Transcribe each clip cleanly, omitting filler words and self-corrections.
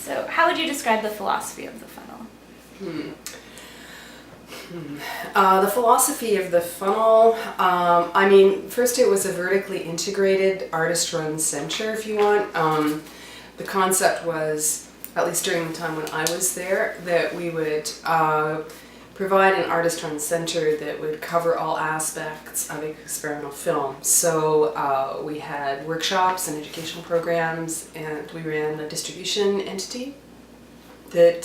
So how would you describe the philosophy of the funnel? The philosophy of the funnel, I mean, first it was a vertically integrated artist-run center, if you want. The concept was, at least during the time when I was there, that we would provide an artist-run center that would cover all aspects of experimental film. So we had workshops and educational programs, and we ran a distribution entity that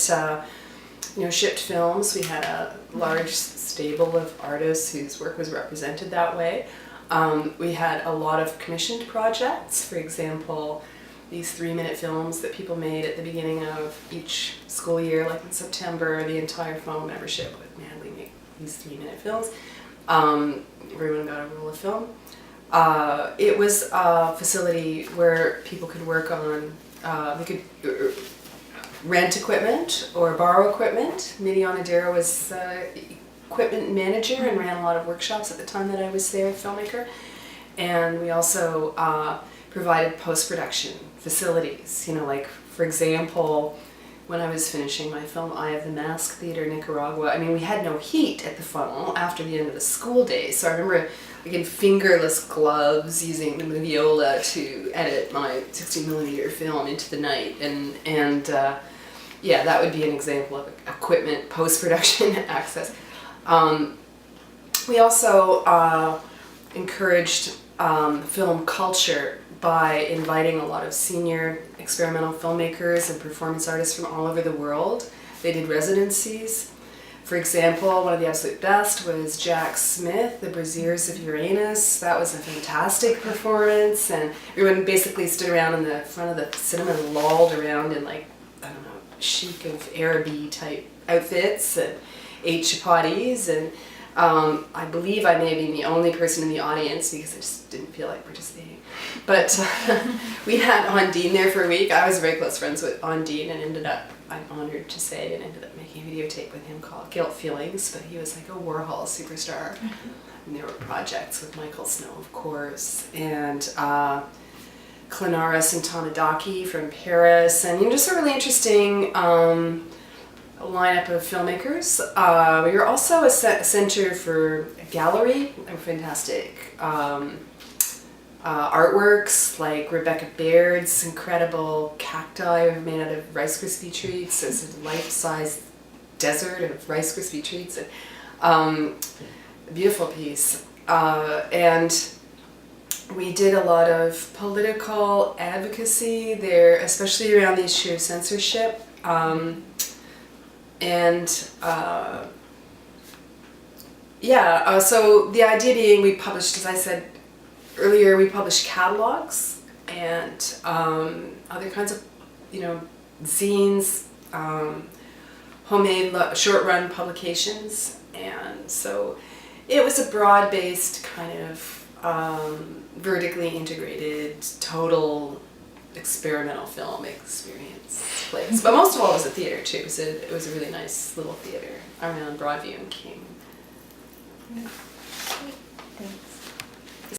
shipped films. We had a large stable of artists whose work was represented that way. We had a lot of commissioned projects. For example, these 3-minute films that people made at the beginning of each school year, like in September, the entire funnel membership would madly make these 3-minute films. Everyone got a roll of film. It was a facility where people could work on, they could rent equipment or borrow equipment. Midi Onodera was equipment manager and ran a lot of workshops at the time that I was there, filmmaker. And we also provided post-production facilities. Like, for example, when I was finishing my film Eye of the Mask Theater, Nicaragua, I mean, we had no heat at the funnel after the end of the school day. So I remember in fingerless gloves using the moviola to edit my 60mm film into the night. And yeah, that would be an example of equipment post-production access. We also encouraged film culture by inviting a lot of senior experimental filmmakers and performance artists from all over the world. They did residencies. For example, one of the absolute best was Jack Smith, The Braziers of Uranus. That was a fantastic performance, and everyone basically stood around in the front of the cinema and lolled around in, like, I don't know, chic of Araby type outfits and ate chapatis, and I believe I may have been the only person in the audience because I just didn't feel like participating. But we had Ondine there for a week. I was very close friends with Ondine and ended up, I'm honored to say, and ended up making a videotape with him called Guilt Feelings, but he was like a Warhol superstar. And there were projects with Michael Snow, of course, and Clara Santonadaki from Paris, and just a really interesting lineup of filmmakers. We were also a center for a gallery of fantastic artworks, like Rebecca Baird's incredible cacti made out of Rice Krispie treats. It's a life-size desert of Rice Krispie treats. And, a beautiful piece. And we did a lot of political advocacy there, especially around the issue of censorship. So the idea being, we published, as I said earlier, we published catalogs and other kinds of, zines, homemade short-run publications, and so it was a broad-based kind of vertically integrated, total experimental film experience place. But most of all, it was a theater too, so it was a really nice little theater around Broadview and King. Yeah. Thanks.